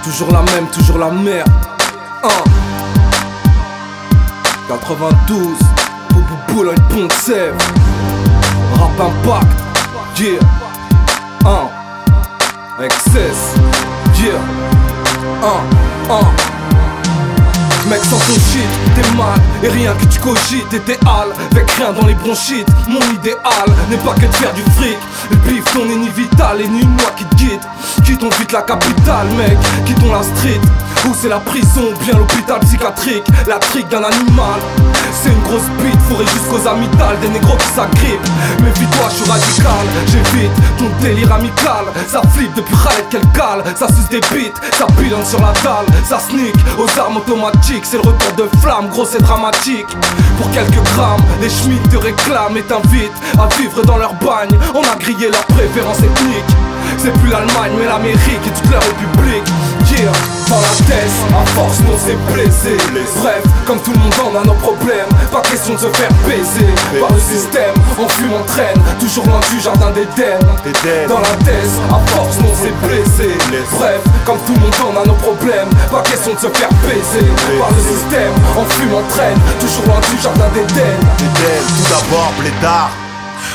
Toujours la même, toujours la merde. 92, Boubou là une ponte sève. Rap impact, yeah. Excess, yeah. Mec sans ton shit, t'es mal, et rien que tu cogites. Et t'es hal, avec rien dans les bronchites. Mon idéal n'est pas que de faire du fric. Le bif ton est ni vital et ni moi qui te guide. Quittons vite la capitale mec, quittons la street. Où c'est la prison, bien l'hôpital psychiatrique. La trique d'un animal, c'est une grosse bite fourrée jusqu'aux amygdales. Des négros qui s'agrippent, méfie-toi je suis radical. J'évite ton délire amical. Ça flippe depuis Khaled qu'elle cale. Ça suce des bites, ça pilonne sur la dalle. Ça sneak aux armes automatiques. C'est le retour de flamme, gros c'est dramatique. Pour quelques grammes, les schmitts te réclament et t'invitent à vivre dans leur bagne. On a grillé leur préférence ethnique. C'est plus l'Allemagne mais l'Amérique et toute la République. Yeah, dans la tête, à force on s'est blessé. Bref, comme tout le monde on a nos problèmes. Pas question de se faire baiser par le système, on fume, on traîne. Toujours loin du jardin d'Éden. Dans la tête, à force on s'est blessé. Bref, comme tout le monde on a nos problèmes. Pas question de se faire baiser par le système, on fume, on traîne. Toujours loin du jardin d'Éden. Tout d'abord, blédard.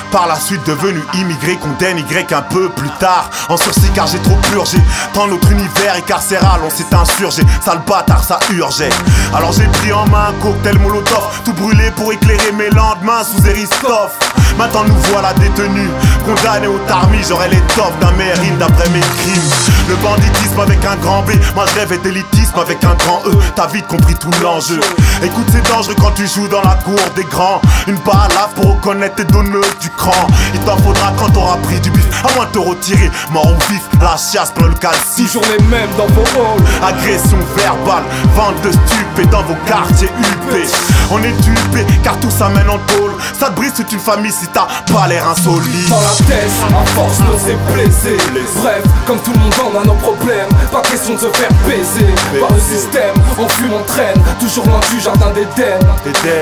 Par la suite devenu immigré qu'on dénigrait qu'un peu plus tard. En sursis car j'ai trop purgé. Dans notre univers est carcéral on s'est insurgé. Sale bâtard ça urgeait. Alors j'ai pris en main un cocktail molotov. Tout brûlé pour éclairer mes lendemains sous Eristoff. Maintenant nous voilà détenus, condamnés au tarmi. J'aurais l'étoffe d'un mérine d'après mes crimes. Le banditisme avec un grand B. Moi je rêve d'élitisme avec un grand E. T'as vite compris tout l'enjeu. Écoute c'est dangereux quand tu joues dans la cour des grands. Une balafre pour reconnaître tes donneuses du cran. Il t'en faudra quand t'auras pris du bif. À moins de te retirer, mort ou vif. La chiasse plein le calcif. Toujours les mêmes dans vos halls. Agression verbale, vente de stupés dans vos quartiers huppés. On est dupés car tout ça mène en tôle. Ça te brise toute une famille si t'as pas l'air insolite. Dans la tête, à force on s'est blessé. Bref, comme tout le monde on a nos problèmes. Pas question de se faire baiser par le système, on fume, on traîne. Toujours loin du jardin d'Éden.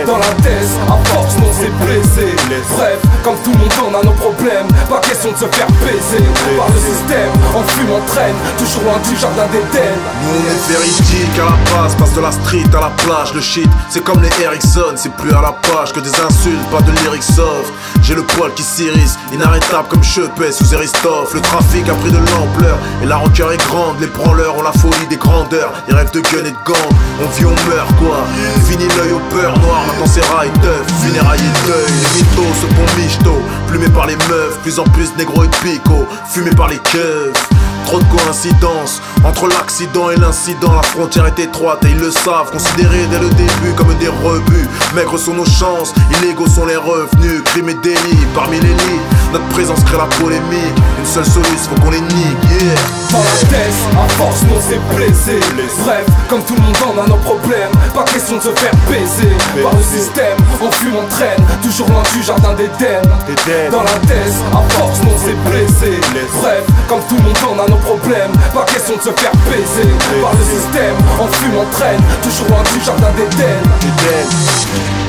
Dans la tête, à force on s'est blessé. Bref, comme tout le monde on a nos problèmes. Pas question de se faire baiser par le système, on fume, on traîne. Toujours loin du jardin d'Éden. Nous on est véridique à la base, passe de la street à la plage. Le shit c'est comme les Ericsson, c'est plus à la page que des insultes, pas de lyrics soft. J'ai le poil qui s'irrisse, inarrêtable comme Chepet sous Eristoff. Le trafic a pris de l'ampleur et la rancœur est grande. Les branleurs ont la folie des grandeurs, ils rêvent de gun et de gang. On vit, on meurt quoi. Fini l'œil au beurre noir, maintenant c'est rail teuf, funérailles et deuil. Les mythos se font michto, plumés par les meufs, plus en plus négro et de pico, fumés par les keufs. Trop de coïncidences entre l'accident et l'incident. La frontière est étroite et ils le savent. Considérés dès le début comme des rebuts. Maigres sont nos chances, illégaux sont les revenus. Crimes et délits parmi les lits. Notre présence crée la polémique. Une seule solution, faut qu'on les nique, yeah. Dans la tête, à force on s'est blessé. Bref, comme tout le monde on a nos problèmes. Pas question de se faire baiser par le système, on fume, on traîne. Toujours loin du jardin d'Éden. Dans la tête, à force on s'est blessé. Bref, comme tout le monde on a nos problèmes. Pas question de se faire baiser par le système, on fume, on traîne. Toujours loin du jardin d'Éden.